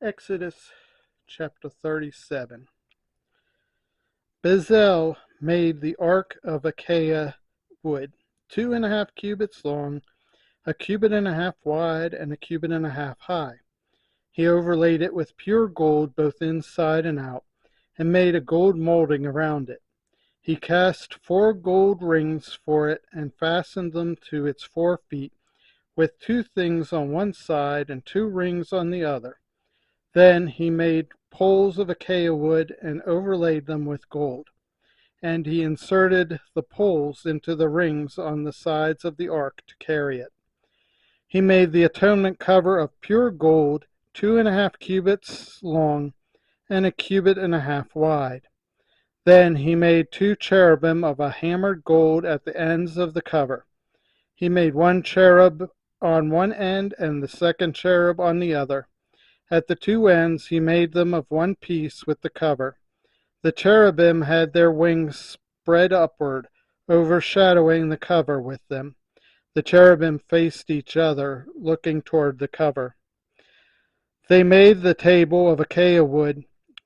Exodus chapter 37. Bezalel made the ark of acacia wood, 2.5 cubits long, a cubit and a half wide, and a cubit and a half high. He overlaid it with pure gold both inside and out, and made a gold molding around it. He cast 4 gold rings for it, and fastened them to its 4 feet, with 2 things on one side and 2 rings on the other. Then he made poles of acacia wood and overlaid them with gold. And he inserted the poles into the rings on the sides of the ark to carry it. He made the atonement cover of pure gold, 2.5 cubits long and a cubit and a half wide. Then he made 2 cherubim of a hammered gold at the ends of the cover. He made 1 cherub on one end and the second cherub on the other. At the 2 ends he made them of one piece with the cover. The cherubim had their wings spread upward, overshadowing the cover with them. The cherubim faced each other, looking toward the cover. They made the table of acacia wood,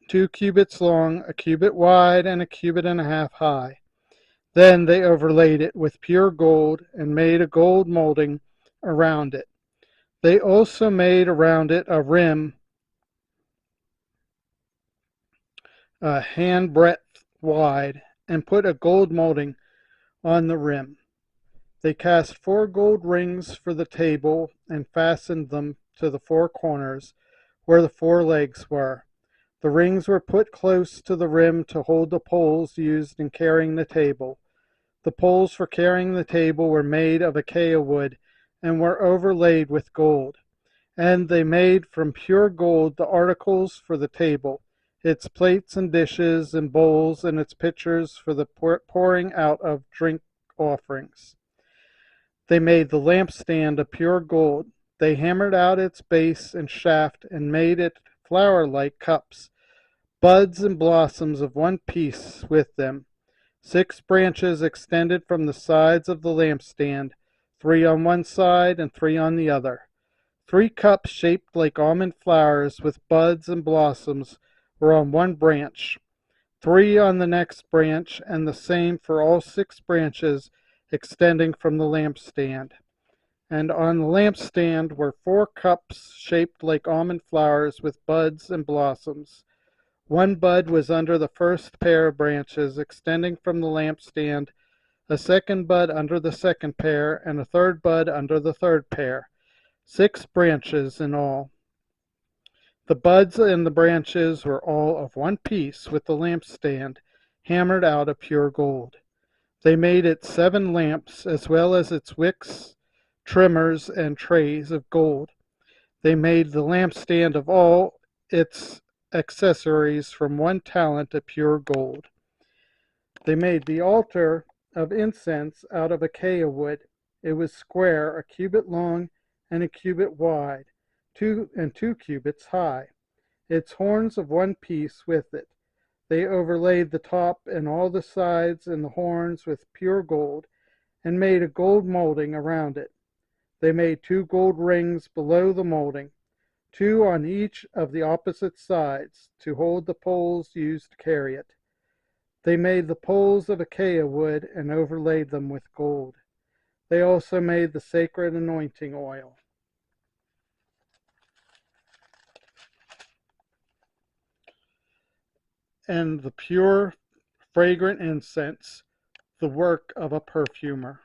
2 cubits long, a cubit wide, and a cubit and a half high. Then they overlaid it with pure gold and made a gold molding around it. They also made around it a rim a handbreadth wide, and put a gold molding on the rim. They cast 4 gold rings for the table and fastened them to the 4 corners where the 4 legs were. The rings were put close to the rim to hold the poles used in carrying the table. The poles for carrying the table were made of acacia wood and were overlaid with gold. And they made from pure gold the articles for the table, its plates and dishes and bowls, and its pitchers for the pouring out of drink offerings. They made the lampstand of pure gold. They hammered out its base and shaft and made it flower-like cups, buds and blossoms of one piece with them. 6 branches extended from the sides of the lampstand, 3 on one side and 3 on the other. 3 cups shaped like almond flowers with buds and blossoms were on one branch, 3 on the next branch, and the same for all 6 branches extending from the lampstand. And on the lampstand were 4 cups shaped like almond flowers with buds and blossoms. 1 bud was under the first pair of branches extending from the lampstand, a 2nd bud under the 2nd pair, and a 3rd bud under the 3rd pair. 6 branches in all. The buds and the branches were all of one piece with the lampstand, hammered out of pure gold. They made it 7 lamps, as well as its wicks, trimmers, and trays of gold. They made the lampstand of all its accessories from 1 talent of pure gold. They made the altar of incense out of acacia wood. It was square, a cubit long and a cubit wide, 2 cubits high. Its horns of one piece with it. They overlaid the top and all the sides and the horns with pure gold, and made a gold molding around it. They made 2 gold rings below the molding, 2 on each of the opposite sides, to hold the poles used to carry it. They made the poles of acacia wood and overlaid them with gold. They also made the sacred anointing oil. And the pure, fragrant incense, the work of a perfumer.